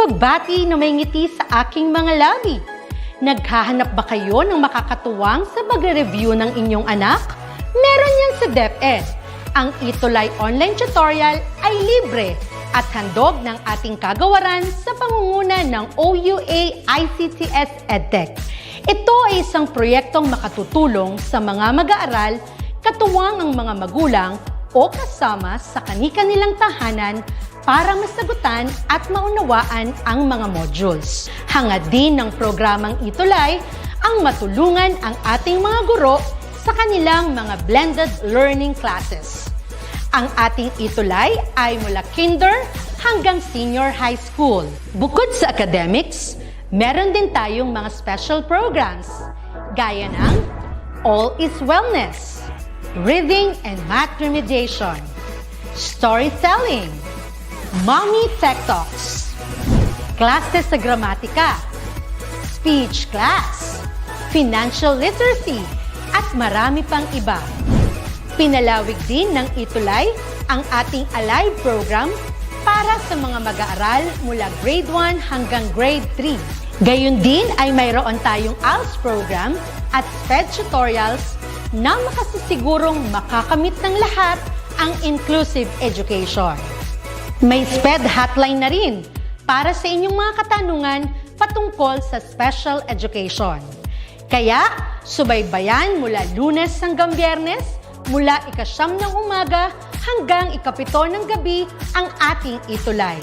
pagbati na may ngiti sa aking mga labi. Naghahanap ba kayo ng makakatuwang sa pagre-review ng inyong anak? Meron yan sa DepEd. Ang ETUlay online tutorial ay libre at handog ng ating kagawaran sa pangunguna ng OUA ICTS EdTech. Ito ay isang proyektong makatutulong sa mga mag-aaral, katuwang ang mga magulang o kasama sa kani-kanilang tahanan para masagutan at maunawaan ang mga modules. Hangad din ng programang ETUlay ang matulungan ang ating mga guro sa kanilang mga blended learning classes. Ang ating ETUlay ay mula kinder hanggang senior high school. Bukod sa academics, meron din tayong mga special programs gaya ng All is Wellness, Reading and Math Remediation, Storytelling, Mommy Tech Talks, Classes sa Gramatika, Speech Class, Financial Literacy, at marami pang iba. Pinalawig din ng ETUlay ang ating Alive program para sa mga mag-aaral mula grade 1 hanggang grade 3. Gayon din ay mayroon tayong ALS program at SPED tutorials na makasisigurong makakamit ng lahat ang inclusive education. May SPED hotline na rin para sa inyong mga katanungan patungkol sa special education. Kaya, subaybayan mula Lunes hanggang Biyernes, mula 9 ng umaga hanggang 7 ng gabi ang ating ETUlay.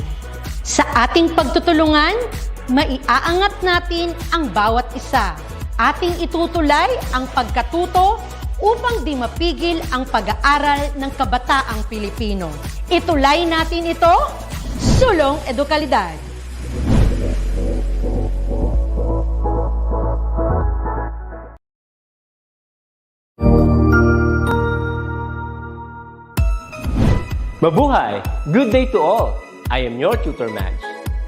Sa ating pagtutulungan, maiaangat natin ang bawat isa. Ating itutulay ang pagkatuto upang di mapigil ang pag-aaral ng kabataang Pilipino. Itulay natin ito, sulong edukalidad. Mabuhay! Good day to all! I am your tutor Madge.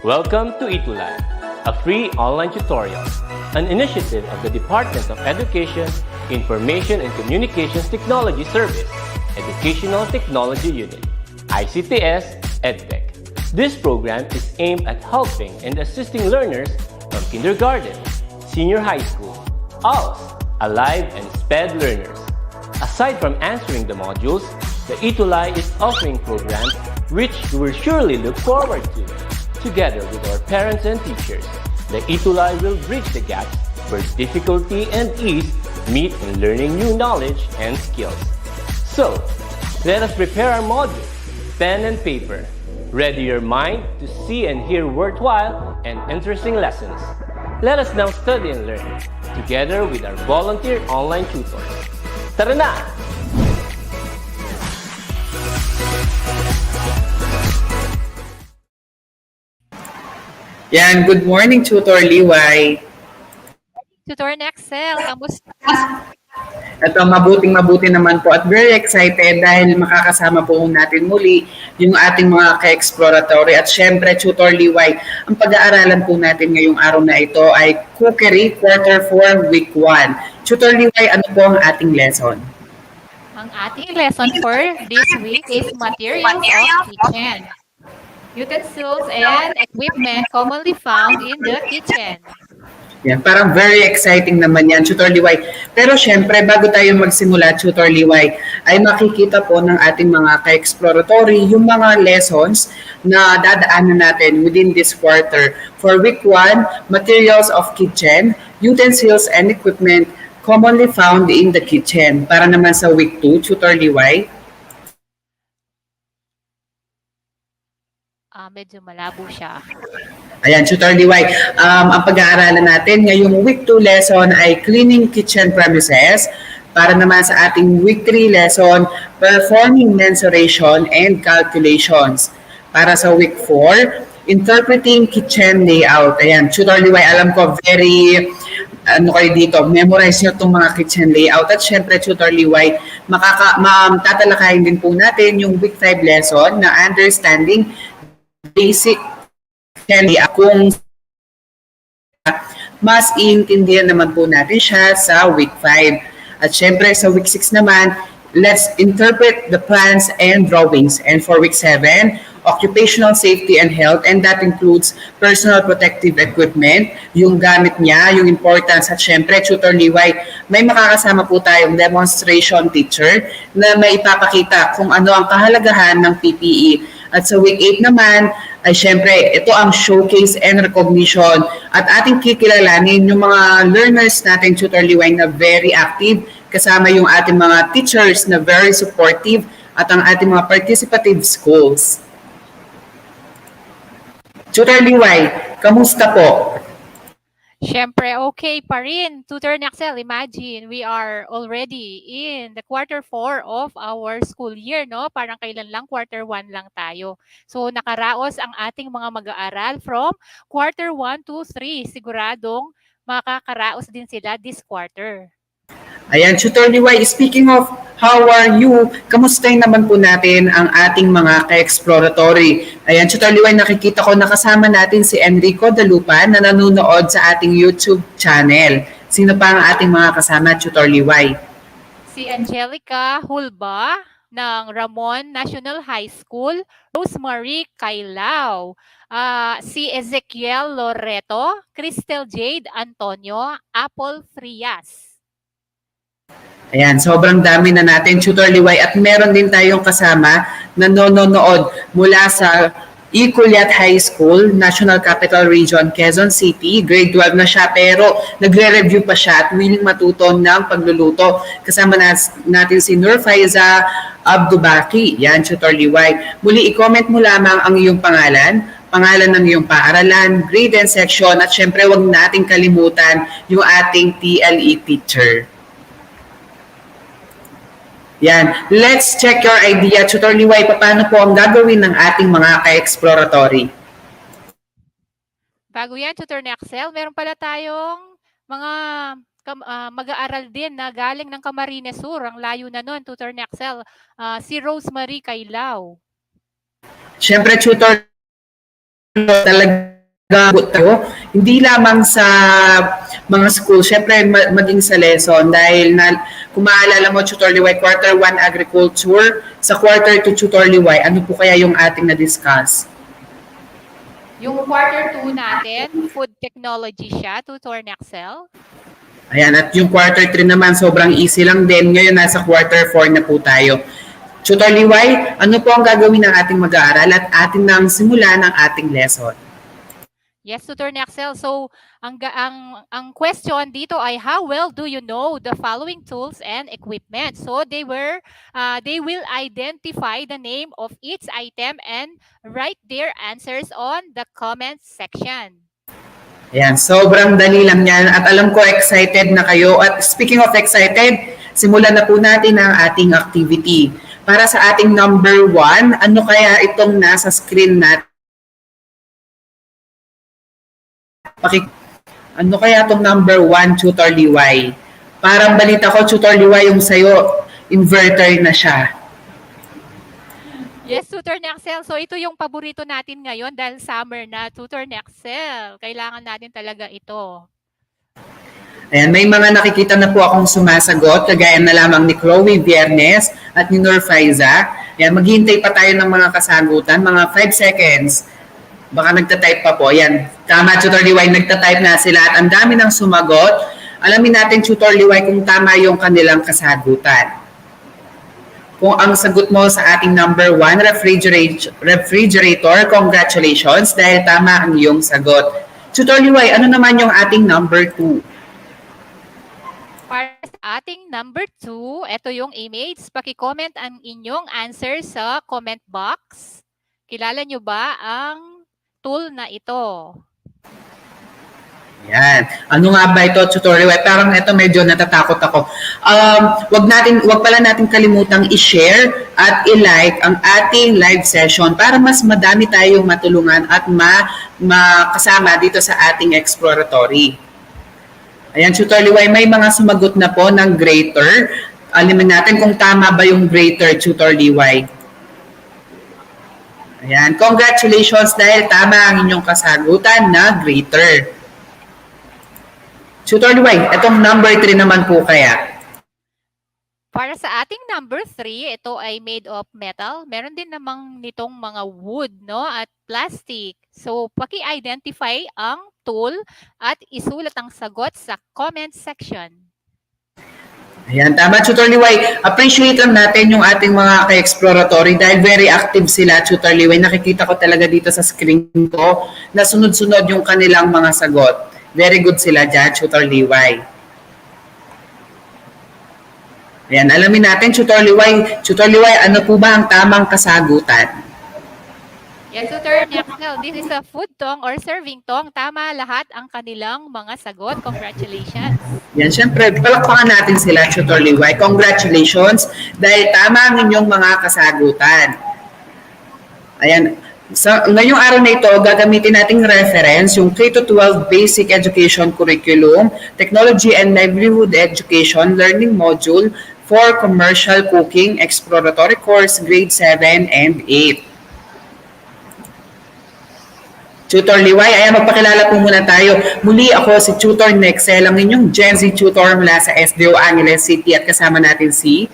Welcome to ETUlay, a free online tutorial, an initiative of the Department of Education, Information and Communications Technology Service, Educational Technology Unit, ICTS EdTech. This program is aimed at helping and assisting learners from kindergarten, senior high school, ALS, Alive, and SPED learners. Aside from answering the modules, the ETUlay is offering programs which you will surely look forward to. Together with our parents and teachers, the ETUlay will bridge the gaps where difficulty and ease meet in learning new knowledge and skills. So, let us prepare our modules, pen and paper. Ready your mind to see and hear worthwhile and interesting lessons. Let us now study and learn, together with our volunteer online tutors. Tara na! Yan, good morning, Tutor Liway. Tutor Nexel, kamusta? Ito, mabuting-mabuti naman po at very excited dahil makakasama po natin muli yung ating mga ka-exploratory. At syempre, Tutor Liway, ang pag-aaralan po natin ngayong araw na ito ay Cookery Quarter 4, Week 1. Tutor Liway, ano po ang ating lesson? Ang ating lesson for this week is Materials of Kitchen. Utensils and equipment commonly found in the kitchen. Yan, parang very exciting naman yan, Tutor Liway. Pero syempre, bago tayo magsimula, Tutor Liway, ay makikita po ng ating mga ka-exploratory yung mga lessons na dadaanan natin within this quarter. For week 1, materials of kitchen, utensils and equipment commonly found in the kitchen. Para naman sa week 2, Tutor Liway. Medyo malabo siya. Ayan, Tutor Liway. Ang pag-aaralan natin ngayong week 2 lesson ay cleaning kitchen premises. Para naman sa ating week 3 lesson, performing mensuration and calculations. Para sa week 4, interpreting kitchen layout. Ayan, Tutor Liway, alam ko very kayo dito, memorize nyo itong mga kitchen layout. At syempre, Tutor Liway, tatalakayin din po natin yung week 5 lesson na understanding basic kung mas iintindihan naman po natin siya sa week 5. At syempre sa week 6 naman, let's interpret the plans and drawings. And for week 7, occupational safety and health, and that includes personal protective equipment, yung gamit niya, yung importance, at syempre, Tutor Liway, may makakasama po tayong demonstration teacher na may ipapakita kung ano ang kahalagahan ng PPE. At sa week 8 naman, ay syempre, ito ang showcase and recognition at ating kikilalanin yung mga learners natin, Tutor Liway, na very active, kasama yung ating mga teachers na very supportive at ang ating mga participative schools. Tutor Liway, kamusta po? Siyempre, okay pa rin. Tutor Naxel, imagine, we are already in the quarter 4 of our school year, no? Parang kailan lang, quarter 1 lang tayo. So, nakaraos ang ating mga mag-aaral from quarter 1 to 3. Siguradong makakaraos din sila this quarter. Ayan, Tutor Liway, speaking of how are you, kamustahin naman po natin ang ating mga ka-exploratory. Ayan, Tutor Liway, nakikita ko nakasama natin si Enrico Dalupan na nanonood sa ating YouTube channel. Sino pa ang ating mga kasama, Tutor Liway? Si Angelica Hulba ng Ramon National High School, Rosemary Kailao, si Ezekiel Loreto, Cristel Jade Antonio, Apple Frias. Ayan, sobrang dami na natin, Tutor Liway, at meron din tayong kasama na nanonood mula sa ETUlay High School, National Capital Region, Quezon City. Grade 12 na siya pero nagre-review pa siya at willing matuto ng pagluluto. Kasama natin si Nur Faiza Abdubaki. Yan, Tutor Liway. Muli, i-comment mo lamang ang iyong pangalan ng iyong paaralan, grade and section, at syempre wag nating kalimutan yung ating TLE teacher. Yan. Let's check your idea, Tutor Liway, paano po ang gagawin ng ating mga ka-exploratory? Bago yan, Tutor Naxel, meron pala tayong mga mag-aaral din na galing ng Camarines Sur. Ang layo na nun, Tutor Naxel. Si Rosemary Kailao. Siyempre, Tutor, talaga tayo, hindi lamang sa mga school, syempre maging sa lesson dahil kung maalala mo, Tutor Liway, quarter 1 agriculture, sa quarter 2 Tutor Liway, ano po kaya yung ating na-discuss? Yung quarter 2 natin, food technology siya, Tutor Naxel. Ayan, at yung quarter 3 naman, sobrang easy lang din. Ngayon, nasa quarter 4 na po tayo. Tutor Liway, ano po ang gagawin ng ating mag-aaral at atin nang simula ng ating lesson? Yes, Tutor Naxel. So, ang question dito ay how well do you know the following tools and equipment? So, they will identify the name of each item and write their answers on the comment section. Ayan, sobrang dali lang yan at alam ko excited na kayo. At speaking of excited, simulan na po natin ang ating activity. Para sa ating number 1, ano kaya itong nasa screen natin? Ano kaya itong number 1, Tutor Liway? Parang balita ko, Tutor Liway, yung sa'yo, inverter na siya. Yes, Tutor Naxel. So ito yung paborito natin ngayon dahil summer na, Tutor Naxel. Kailangan natin talaga ito. Ayan, may mga nakikita na po akong sumasagot, kagaya na lamang ni Chloe Viernes at ni Nur Faiza. Ayan, maghihintay pa tayo ng mga kasagutan, mga 5 seconds. Baka nagtatype pa po. Yan. Tama, Tutor Liway, nagtatype na sila at ang dami ng sumagot. Alamin natin, Tutor Liway, kung tama yung kanilang kasagutan. Kung ang sagot mo sa ating number 1, refrigerator, congratulations dahil tama ang iyong sagot. Tutor Liway, ano naman yung ating number 2? Para sa ating number 2, ito yung image. Paki-comment ang inyong answer sa comment box. Kilala nyo ba ang tool na ito? Yan. Ano nga ba ito, Tutor Liway? Parang ito medyo natatakot ako. Wag pala natin kalimutang i-share at i-like ang ating live session para mas madami tayong matulungan at makasama dito sa ating exploratory. Ayan, Tutor Liway, may mga sumagot na po ng Grater. Alamin natin kung tama ba yung Grater, Tutor Liway. Ayan, congratulations dahil tama ang inyong kasagutan na Grater. Tutor Liway, itong number 3 naman po kaya. Para sa ating number 3, ito ay made of metal. Meron din namang nitong mga wood, no, at plastic. So, paki-identify ang tool at isulat ang sagot sa comment section. Ayan, tama, Tutor Liway. Appreciate lang natin yung ating mga ka-exploratory dahil very active sila, Tutor Liway. Nakikita ko talaga dito sa screen ko na sunod-sunod yung kanilang mga sagot. Very good sila dyan, Tutor Liway. Ayan, alamin natin, Tutor Liway. Tutor Liway, ano po ba ang tamang kasagutan? Yes, Tutor Nexel, this is a food tong or serving tong. Tama lahat ang kanilang mga sagot. Congratulations. Yan, syempre, palakpakan natin sila, Tutor Liway. Congratulations dahil tama ang inyong mga kasagutan. Ayan, ngayong araw na ito, gagamitin nating reference yung K-12 Basic Education Curriculum, Technology and Livelihood Education Learning Module for Commercial Cooking Exploratory Course Grade 7 and 8. Tutor Liway, ayan, magpakilala po muna tayo. Muli ako si Tutor Nexel, ang inyong Gen Z tutor mula sa SDO Angeles City at kasama natin si...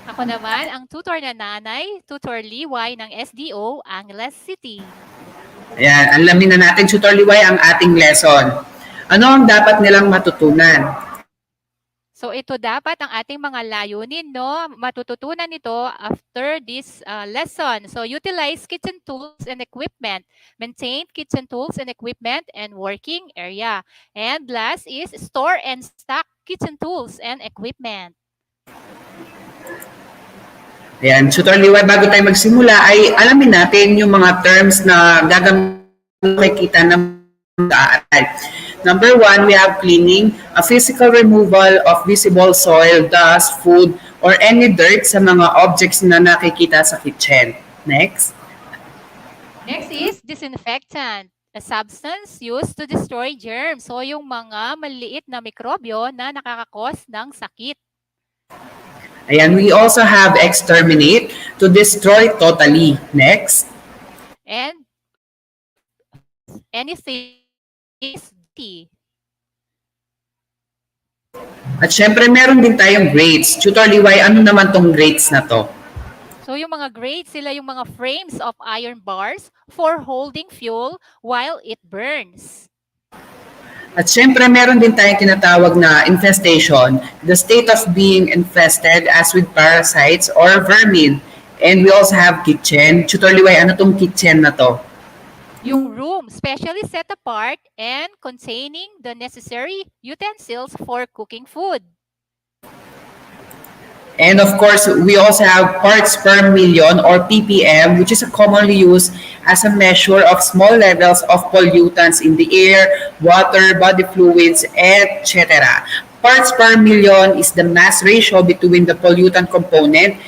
Ako naman, ang tutor na nanay, Tutor Liway ng SDO Angeles City. Ayan, alamin na natin, Tutor Liway, ang ating lesson. Ano ang dapat nilang matutunan? So ito dapat ang ating mga layunin, no? Matututunan nito after this lesson. So utilize kitchen tools and equipment. Maintain kitchen tools and equipment and working area. And last is store and stock kitchen tools and equipment. Ayan, Tutor Liway, bago tayo magsimula ay alamin natin yung mga terms na makikita ng mag-aaral. Number 1, we have cleaning, a physical removal of visible soil, dust, food, or any dirt sa mga objects na nakikita sa kitchen. Next. Next is disinfectant, a substance used to destroy germs. So yung mga maliit na mikrobyo na nakakakos ng sakit. Ayan, we also have exterminate, to destroy totally. Next. And anything is dirty. At syempre, meron din tayong grades. Tutor Liway, ano naman tong grades na to? So yung mga grades, sila yung mga frames of iron bars for holding fuel while it burns. At syempre, meron din tayong tinatawag na infestation, the state of being infested as with parasites or vermin. And we also have kitchen. Tutor Liway, ano tong kitchen na to? Yung room, specially set apart and containing the necessary utensils for cooking food. And of course, we also have parts per million or ppm, which is commonly used as a measure of small levels of pollutants in the air, water, body fluids, etc. Parts per million is the mass ratio between the pollutant component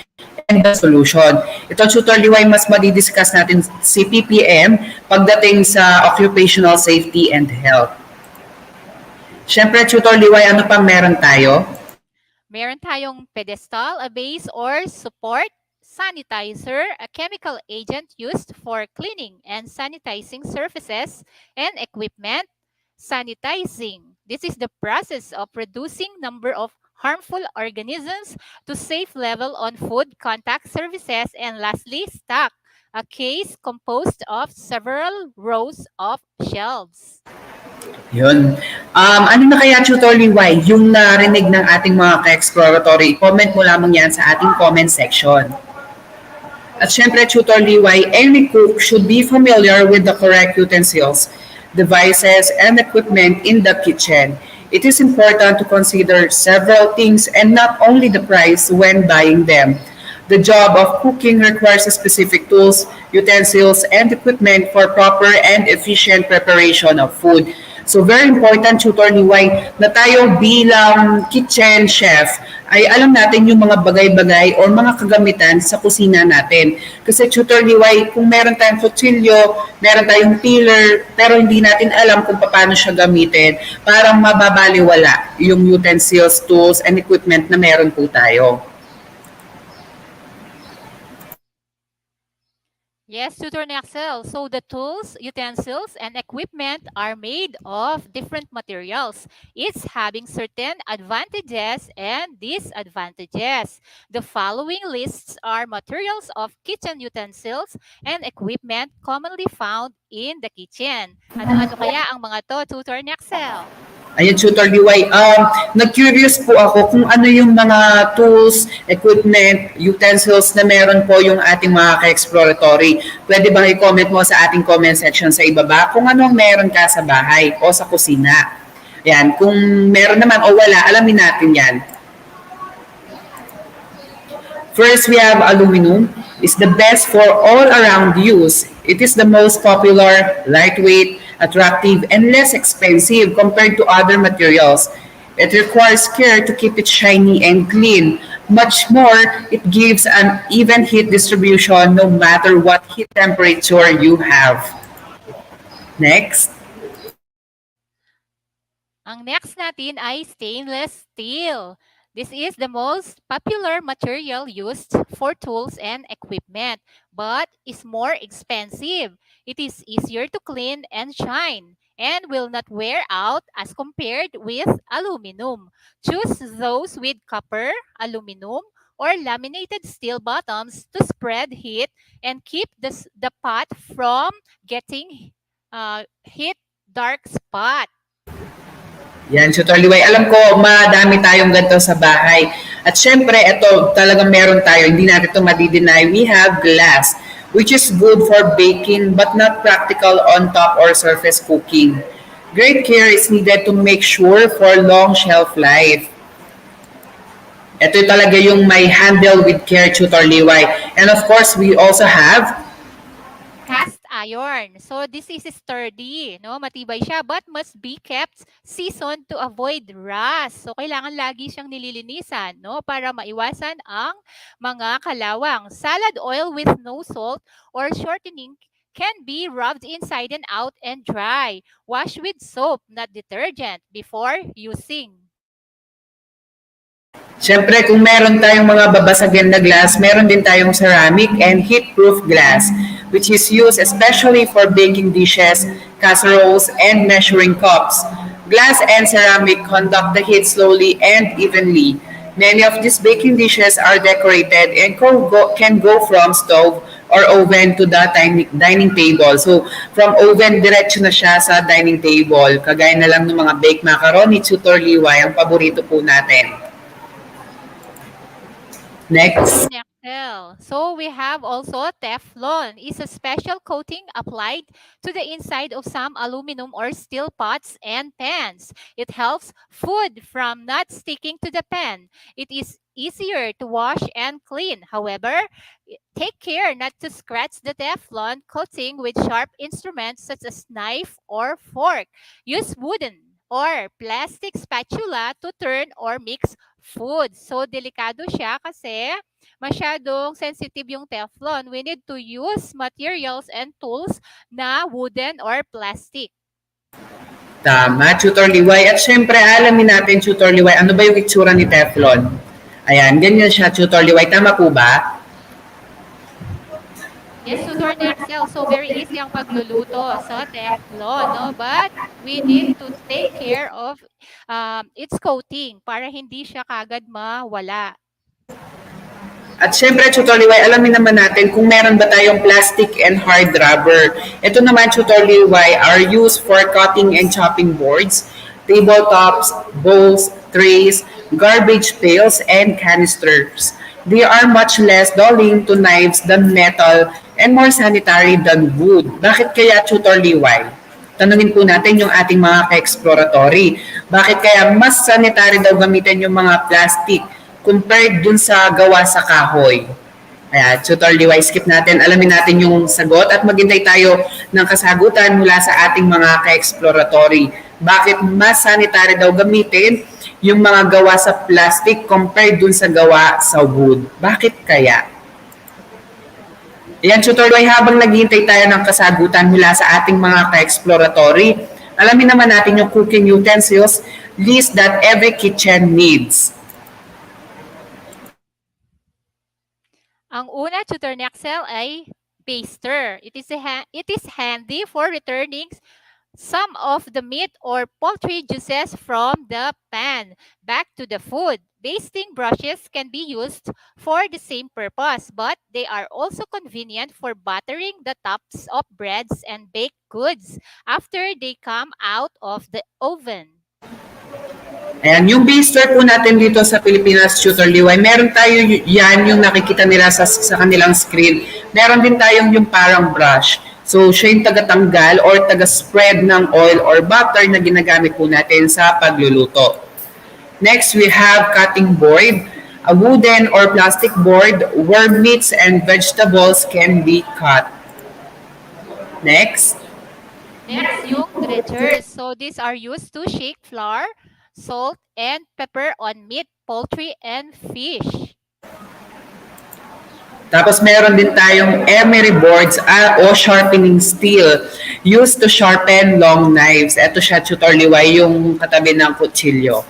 and the solution. Ito, Tutor Liway, mas madidiscuss natin si ppm pagdating sa occupational safety and health. Siyempre, Tutor Liway, ano pa meron tayo? Meron tayong pedestal, a base or support, sanitizer, a chemical agent used for cleaning and sanitizing surfaces and equipment. Sanitizing. This is the process of reducing number of harmful organisms to safe level on food contact surfaces. And lastly, stock, a case composed of several rows of shelves. Yun. Ano na kaya, Tutor Liway, yung narinig ng ating mga ka-exploratory? Comment mo lamang yan sa ating comment section. At syempre, Tutor Liway, any cook should be familiar with the correct utensils, devices, and equipment in the kitchen. It is important to consider several things and not only the price when buying them. The job of cooking requires specific tools, utensils, and equipment for proper and efficient preparation of food. So very important, Tutor Liway, na tayo bilang kitchen chef ay alam natin yung mga bagay-bagay o mga kagamitan sa kusina natin. Kasi Tutor Liway, kung meron tayong kutsilyo, meron tayong peeler, pero hindi natin alam kung paano siya gamitin, parang mababaliwala yung utensils, tools, and equipment na meron po tayo. Yes, tutor Excel. So the tools, utensils, and equipment are made of different materials, each having certain advantages and disadvantages. The following lists are materials of kitchen utensils and equipment commonly found in the kitchen. Ano-ano kaya ang mga to, tutor Excel? Ayun, Tutor DY. Nag-curious po ako kung ano yung mga tools, equipment, utensils na meron po yung ating mga ka-exploratory. Pwede bang i-comment mo sa ating comment section sa ibaba kung anong meron ka sa bahay o sa kusina. Yan, kung meron naman o wala, alamin natin yan. First, we have aluminum. It's the best for all-around use. It is the most popular, lightweight, attractive, and less expensive compared to other materials. It requires care to keep it shiny and clean. Much more, it gives an even heat distribution no matter what heat temperature you have. Next. Ang next natin ay stainless steel. This is the most popular material used for tools and equipment, but is more expensive. It is easier to clean and shine and will not wear out as compared with aluminum. Choose those with copper, aluminum, or laminated steel bottoms to spread heat and keep the pot from getting heat dark spot. Yan, Tutor Liway. Alam ko, madami tayong ganito sa bahay. At syempre, ito talagang meron tayo. Hindi natin ito madi-deny. We have glass, which is good for baking but not practical on top or surface cooking. Great care is needed to make sure for long shelf life. Ito talaga yung may handle with care, Tutor Liway. And of course, we also have Cast iron. So this is sturdy, no? Matibay siya but must be kept seasoned to avoid rust. So kailangan lagi siyang nililinisan, no? Para maiwasan ang mga kalawang. Salad oil with no salt or shortening can be rubbed inside and out and dry. Wash with soap, not detergent, before using. Siyempre, kung meron tayong mga babasagin na glass, meron din tayong ceramic and heat-proof glass, which is used especially for baking dishes, casseroles, and measuring cups. Glass and ceramic conduct the heat slowly and evenly. Many of these baking dishes are decorated and can go from stove or oven to the dining table. So, from oven, diretso na siya sa dining table. Kagaya na lang ng mga baked macaroni, tutor liway, ang paborito po natin. Next. Excel. So we have also Teflon. It's a special coating applied to the inside of some aluminum or steel pots and pans. It helps food from not sticking to the pan. It is easier to wash and clean. However, take care not to scratch the Teflon coating with sharp instruments such as knife or fork. Use wooden or plastic spatula to turn or mix food. So, delikado siya kasi masyadong sensitive yung Teflon. We need to use materials and tools na wooden or plastic. Tama, Tutor Liway. At syempre, alamin natin, Tutor Liway, ano ba yung itsura ni Teflon? Ayan, ganyan siya, Tutor Liway. Tama po ba? Yes, Tutor Excel. So, very easy ang pagluluto sa Teflon, no? But we need to take care of its coating para hindi siya kagad mawala. At syempre, Tutor Liway, alamin naman natin kung meron ba tayong plastic and hard rubber. Ito naman, Tutor Liway, are used for cutting and chopping boards, tabletops, bowls, trays, garbage pails, and canisters. They are much less dulling to knives than metal and more sanitary than wood. Bakit kaya, Tutor Liway? Tanungin po natin yung ating mga ka-exploratory. Bakit kaya mas sanitary daw gamitin yung mga plastic compared dun sa gawa sa kahoy? Ayan, Tutor Liway, skip natin. Alamin natin yung sagot at maghintay tayo ng kasagutan mula sa ating mga ka-exploratory. Bakit mas sanitary daw gamitin yung mga gawa sa plastic compared dun sa gawa sa wood? Bakit kaya? Ayan, Tutor Liway, habang naghihintay tayo ng kasagutan mula sa ating mga ka-exploratory, alamin naman natin yung cooking utensils list that every kitchen needs. Ang una, Tutor Excel, ay baster. It is handy for returning some of the meat or poultry juices from the pan back to the food. Basting brushes can be used for the same purpose, but they are also convenient for buttering the tops of breads and baked goods after they come out of the oven. Ayan, yung baster po natin dito sa Pilipinas Tutor Liway, meron tayo yan yung nakikita nila sa kanilang screen. Meron din tayong yung parang brush. So, siya yung taga-tanggal or taga-spread ng oil or butter na ginagamit po natin sa pagluluto. Next, we have cutting board, a wooden or plastic board where meats and vegetables can be cut. Next. Next, yung graters. So these are used to shake flour, salt, and pepper on meat, poultry, and fish. Tapos meron din tayong emery boards o sharpening steel used to sharpen long knives. Ito siya, Tutor Liway, yung katabi ng kutsilyo.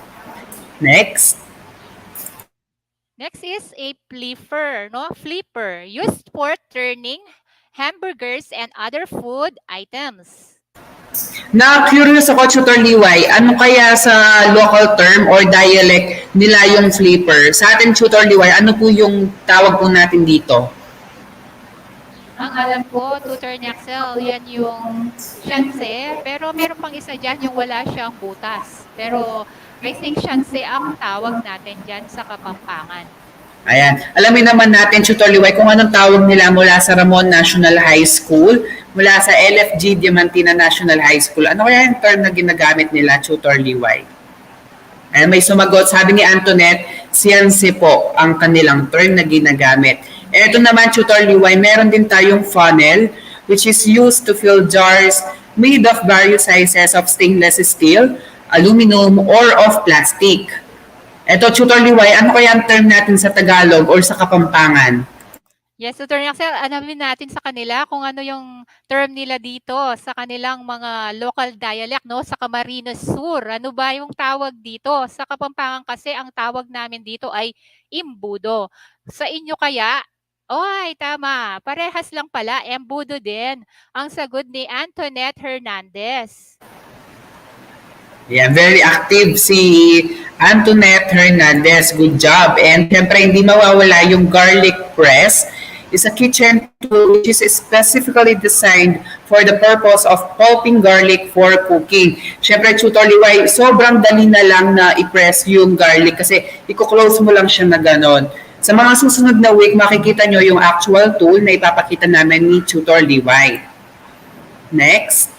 Next. Next is a flipper, no? Flipper, used for turning hamburgers and other food items. Na-curious ako, Tutor Liway, ano kaya sa local term or dialect nila yung flipper? Sa atin, Tutor Liway, ano po yung tawag po natin dito? Ang alam ko, Tutor Naxel, yan yung shanse, pero meron pang isa dyan yung wala siyang butas. Pero I think shanse ang tawag natin dyan sa Kapampangan. Ayan. Alamin naman natin, Tutor Liway, kung anong tawag nila mula sa Ramon National High School, mula sa LFG Diamantina National High School. Ano kaya yung term na ginagamit nila, Tutor Liway? Ayan, may sumagot. Sabi ni Antoinette, siyanse po ang kanilang term na ginagamit. Ito naman, Tutor Liway, meron din tayong funnel, which is used to fill jars made of various sizes of stainless steel, aluminum, or of plastic. Ito, Tutor Liway, ano kaya ang term natin sa Tagalog or sa Kapampangan? Yes, Tutor Naxel, alamin natin sa kanila kung ano yung term nila dito sa kanilang mga local dialect, no? Sa Camarines Sur, ano ba yung tawag dito? Sa Kapampangan kasi, ang tawag namin dito ay imbudo. Sa inyo kaya, ay, tama. Parehas lang pala, embudo din. Ang sagot ni Antoinette Hernandez. Yeah, very active si Antoinette Hernandez. Good job. And siyempre, hindi mawawala yung garlic press. It's a kitchen tool which is specifically designed for the purpose of pulping garlic for cooking. Siyempre, Tutor Liway, sobrang dali na lang na i-press yung garlic kasi i-close mo lang siya na ganon. Sa mga susunod na week, makikita nyo yung actual tool na ipapakita namin ni Tutor Liway. Next.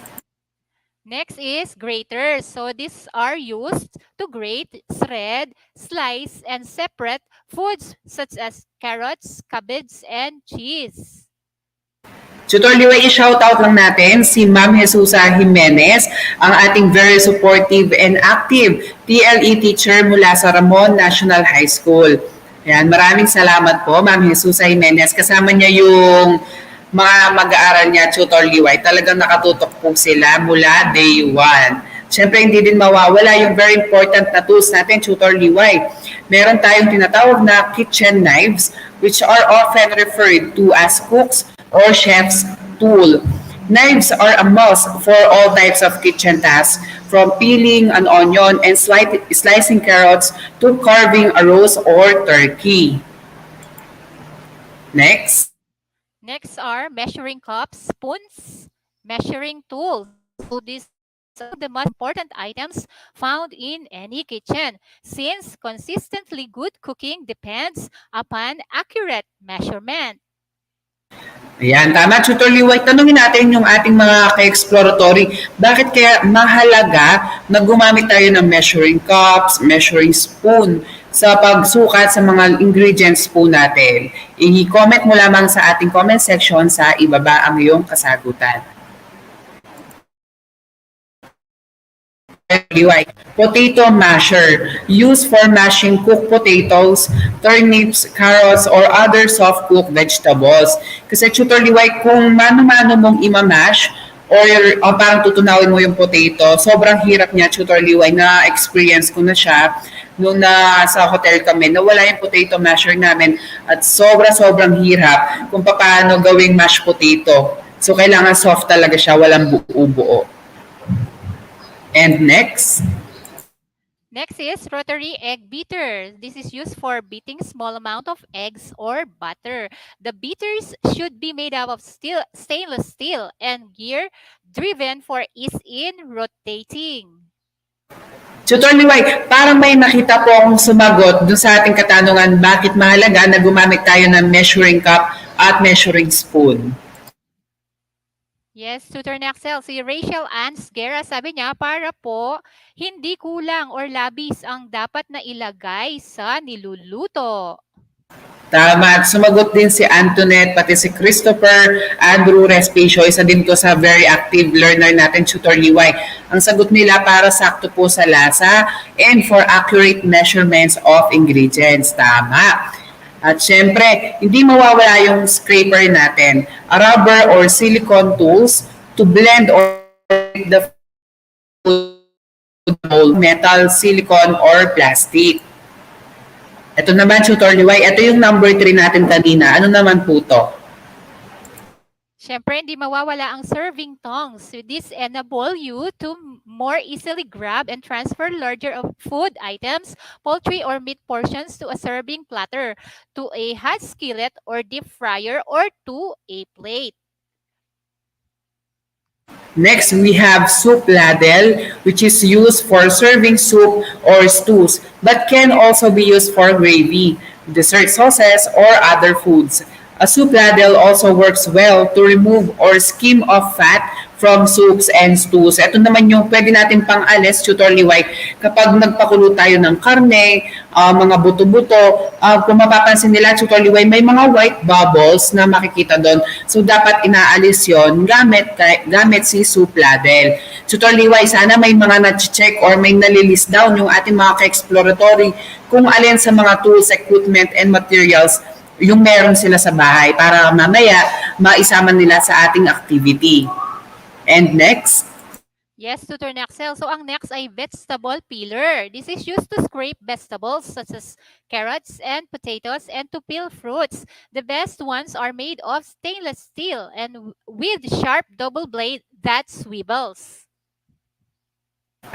Next is graters. So these are used to grate, shred, slice, and separate foods such as carrots, cabbage, and cheese. Tutor Liway, i-shoutout lang natin si Ma'am Jesusa Jimenez, ang ating very supportive and active TLE teacher mula sa Ramon National High School. Ayan, maraming salamat po, Ma'am Jesusa Jimenez. Kasama niya yung mga mag-aaral niya, Tutor Liway. Talagang nakatutok po sila mula day 1. Siyempre, hindi din mawawala yung very important na tools natin, Tutor Liway. Meron tayong tinatawag na kitchen knives, which are often referred to as cooks or chef's tool. Knives are a must for all types of kitchen tasks, from peeling an onion and slicing carrots to carving a roast or turkey. Next. Next are measuring cups, spoons, measuring tools. So these are the most important items found in any kitchen, since consistently good cooking depends upon accurate measurement. Ayan, tama, Tutor Liway. Tanungin natin yung ating mga ka-exploratory. Bakit kaya mahalaga na gumamit tayo ng measuring cups, measuring spoon sa pagsukat sa mga ingredients po natin? I-comment mo lamang sa ating comment section sa ibaba ang iyong kasagutan. Potato masher, used for mashing cooked potatoes, turnips, carrots, or other soft-cooked vegetables. Kasi, Tutor Liway, kung mano-mano mong imamash, or parang tutunawin mo yung potato. Sobrang hirap niya, Tutor Liway, na-experience ko na siya nung sa hotel kami, nawala yung potato masher namin at sobrang hirap kung paano gawing mashed potato. So, kailangan soft talaga siya, walang buo-buo. And next. Next is rotary egg beater. This is used for beating small amount of eggs or butter. The beaters should be made out of stainless steel and gear driven for ease in rotating. Tutor Liway, parang may nakita po akong sumagot dun sa ating katanungan bakit mahalaga na gumamit tayo ng measuring cup at measuring spoon. Yes, Tutor Naxel, si Rachel Ann Sguera, sabi niya, para po hindi kulang or labis ang dapat na ilagay sa niluluto. Tama. At sumagot din si Antoinette, pati si Christopher, Andrew Respicio, isa din to sa very active learner natin, Tutor Liway. Ang sagot nila para sakto po sa lasa and for accurate measurements of ingredients. Tama. At syempre, hindi mawawala yung scraper natin, a rubber or silicone tools to blend or the food, metal, silicone, or plastic. Ito naman, Tutor Liway, ito yung number 3 natin kanina. Ano naman po to? Siyempre, hindi mawawala ang serving tongs. This enable you to more easily grab and transfer larger of food items, poultry or meat portions to a serving platter, to a hot skillet or deep fryer, or to a plate. Next, we have soup ladle, which is used for serving soup or stews, but can also be used for gravy, dessert sauces, or other foods. A soup ladle also works well to remove or skim off fat from soups and stews. Ito naman yung pwede natin pang-alis, Tutor Liway, kapag nagpakulo tayo ng karne, mga buto-buto, kung mapapansin nila, Tutor Liway, may mga white bubbles na makikita doon. So, dapat inaalis yon gamit si soup ladle. Tutor Liway, sana may mga na-check or may nalilist down yung ating mga ka-exploratory kung alin sa mga tools, equipment, and materials yung meron sila sa bahay para mamaya maisama nila sa ating activity. And next. Yes, Tutor Naxel. So, ang next ay vegetable peeler. This is used to scrape vegetables such as carrots and potatoes and to peel fruits. The best ones are made of stainless steel and with sharp double blade that swivels.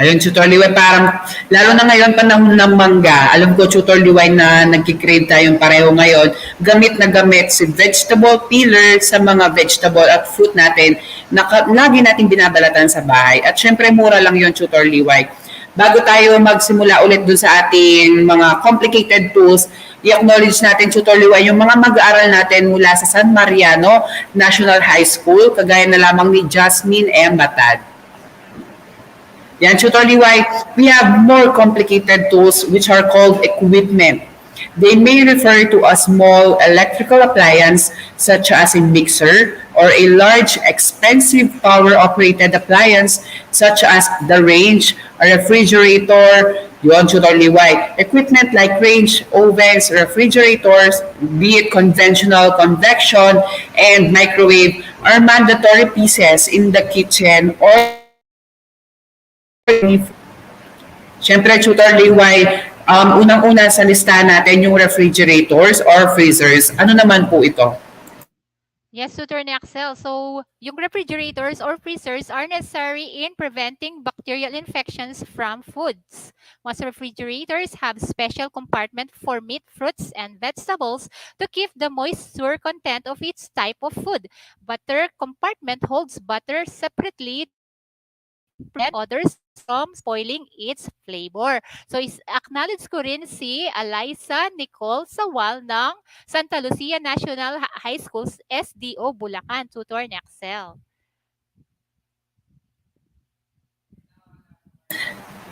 Ayun, Tutor Liway, parang, lalo na ngayon, panahon ng mangga, alam ko, Tutor Liway, na nagkikrave tayong pareho ngayon, gamit na gamit si vegetable peeler sa mga vegetable at fruit natin na lagi natin binabalatan sa bahay. At syempre, mura lang yun, Tutor Liway. Bago tayo magsimula ulit dun sa ating mga complicated tools, i-acknowledge natin, Tutor Liway, yung mga mag-aaral natin mula sa San Mariano National High School, kagaya na lamang ni Jasmine M. Batad. Yan, Tutor Liway, we have more complicated tools which are called equipment. They may refer to a small electrical appliance such as a mixer or a large, expensive power-operated appliance such as the range, a refrigerator, yun, Tutor Liway. Equipment like range, ovens, refrigerators, be it conventional, convection, and microwave are mandatory pieces in the kitchen or Siyempre, Tutor Liway, unang-una sa listahan natin yung refrigerators or freezers. Ano naman po ito? Yes, Tutor Naxel. So, yung refrigerators or freezers are necessary in preventing bacterial infections from foods. Most refrigerators have special compartment for meat, fruits, and vegetables to keep the moisture content of each type of food. Butter compartment holds butter separately to prevent others from spoiling its flavor. So, acknowledge ko rin si Eliza Nicole Sawal ng Santa Lucia National High School's SDO Bulacan, Tutor Naxel.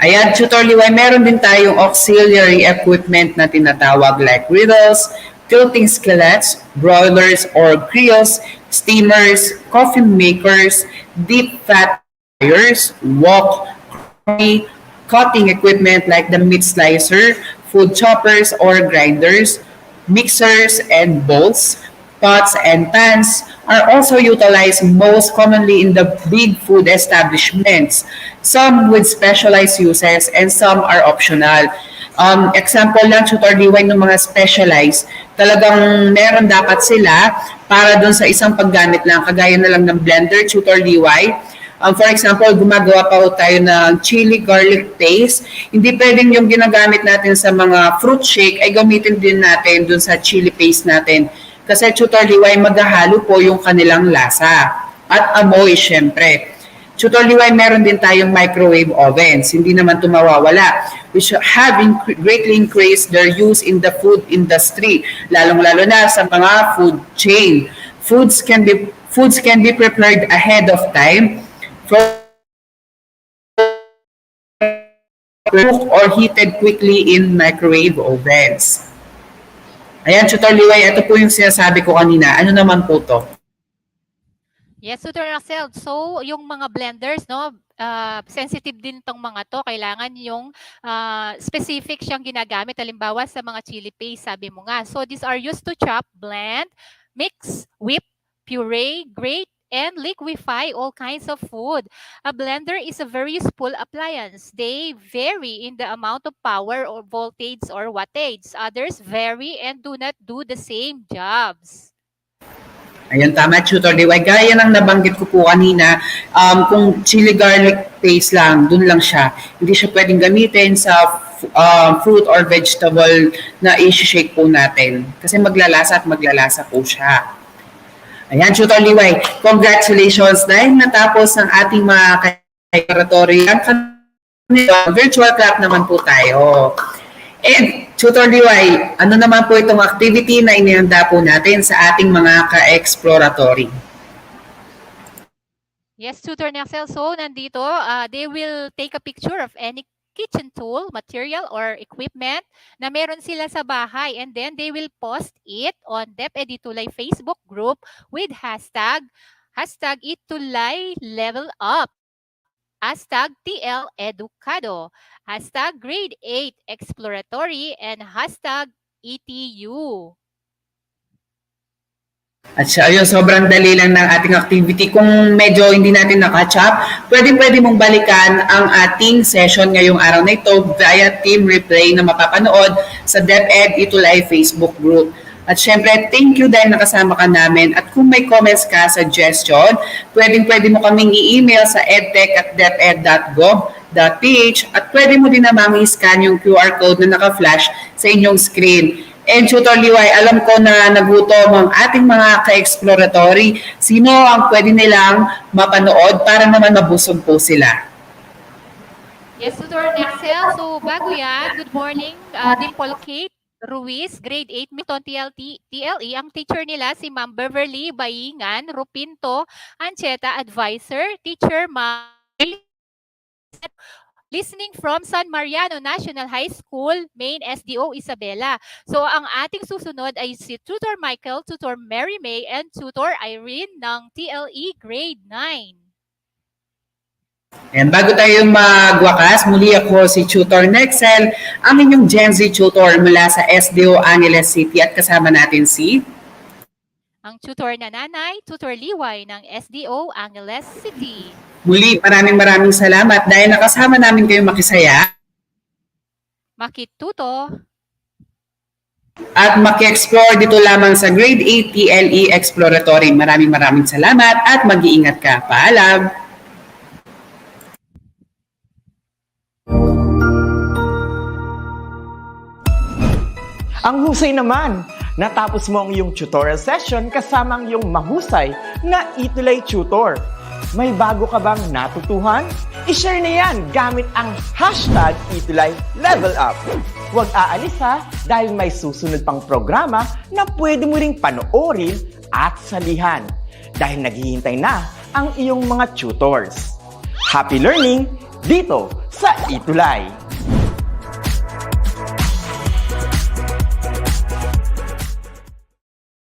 Ayan, Tutor Liway, meron din tayong auxiliary equipment na tinatawag like griddles, tilting skillets, broilers or grills, steamers, coffee makers, deep fat fryers, wok, cutting equipment like the meat slicer, food choppers or grinders, mixers and bowls, pots and pans, are also utilized most commonly in the big food establishments, some with specialized uses and some are optional. Example lang, tutor DY ng mga specialized, talagang meron dapat sila para doon sa isang paggamit lang, kagaya na lang ng blender, tutor DY. For example, gumagawa pa tayo ng chili garlic paste. Hindi pwedeng yung ginagamit natin sa mga fruit shake ay gamitin din natin doon sa chili paste natin. Kasi tutor DY, maghahalo po yung kanilang lasa. At amoy, syempre. Tutor DY, meron din tayong microwave ovens. Hindi naman ito mawawala. Which have greatly increased their use in the food industry. Lalong-lalo na sa mga food chain. Foods can be prepared ahead of time cooked or heated quickly in microwave ovens. Ayan, Tutor Liway, ito po yung sinasabi ko kanina. Ano naman po to? Yes, Tutor Axel. So, yung mga blenders, no, sensitive din tong mga to. Kailangan yung specific siyang ginagamit. Halimbawa sa mga chili paste, sabi mo nga. So, these are used to chop, blend, mix, whip, puree, grate, and liquefy all kinds of food. A blender is a very useful appliance. They vary in the amount of power or voltage or wattage. Others vary and do not do the same jobs. Ayun, tama, Tutor DY. Gaya ng nabanggit ko po kanina, kung chili garlic paste lang, dun lang siya. Hindi siya pwedeng gamitin sa fruit or vegetable na i-shake po natin. Kasi maglalasa at maglalasa po siya. Ayan, Tutor Liway, congratulations dahil natapos ang ating mga laboratory. Virtual clap naman po tayo. And Tutor Liway, ano naman po itong activity na inihanda po natin sa ating mga ka-exploratory? Yes, Tutor Naxel. So, nandito, they will take a picture of any kitchen tool, material, or equipment na meron sila sa bahay, and then they will post it on DepEd ETUlay Facebook group with hashtag ETUlay level up, hashtag TL Educado, hashtag grade 8 exploratory, and hashtag ETU. At siya, ayun, sobrang dali lang ng ating activity. Kung medyo hindi natin na-catch up, pwede mong balikan ang ating session ngayong araw na ito via team replay na mapapanood sa DepEd ETUlay Facebook group. At syempre, thank you dahil nakasama ka namin. At kung may comments ka, suggestion, pwede mo kaming i-email sa edtech@deped.gov.ph at pwede mo din namang i-scan yung QR code na naka-flash sa inyong screen. And Tutor Liway, alam ko na nagutom ang ating mga ka-exploratory. Sino ang pwede nilang mapanood para naman mabusog po sila? Yes, Tutor Naxel. So, bago yan, good morning, Dimple Kate Ruiz, grade 8, Miton TLE. Ang teacher nila si Ma'am Beverly Bayingan Rupinto Ancheta, advisor, teacher Ma'am listening from San Mariano National High School, Main SDO Isabela. So, ang ating susunod ay si Tutor Michael, Tutor Mary May, and Tutor Irene ng TLE Grade 9. And bago tayo magwakas, muli ako si Tutor Nexel, ang inyong Gen Z tutor mula sa SDO Angeles City at kasama natin si ang tutor na nanay, Tutor Liway ng SDO Angeles City. Muli, maraming salamat dahil nakasama namin kayo makisaya makituto at maki-explore dito lamang sa Grade 8 TLE Exploratory. Maraming salamat at mag-iingat ka. Paalam! Ang husay naman! Natapos mo ang iyong tutorial session kasama ang iyong mahusay na ETUlay tutor. May bago ka bang natutuhan? I-share na yan gamit ang hashtag ETUlay level up. Huwag aalis ha dahil may susunod pang programa na pwede mo ring panoorin at salihan dahil naghihintay na ang iyong mga tutors. Happy learning dito sa ETUlay!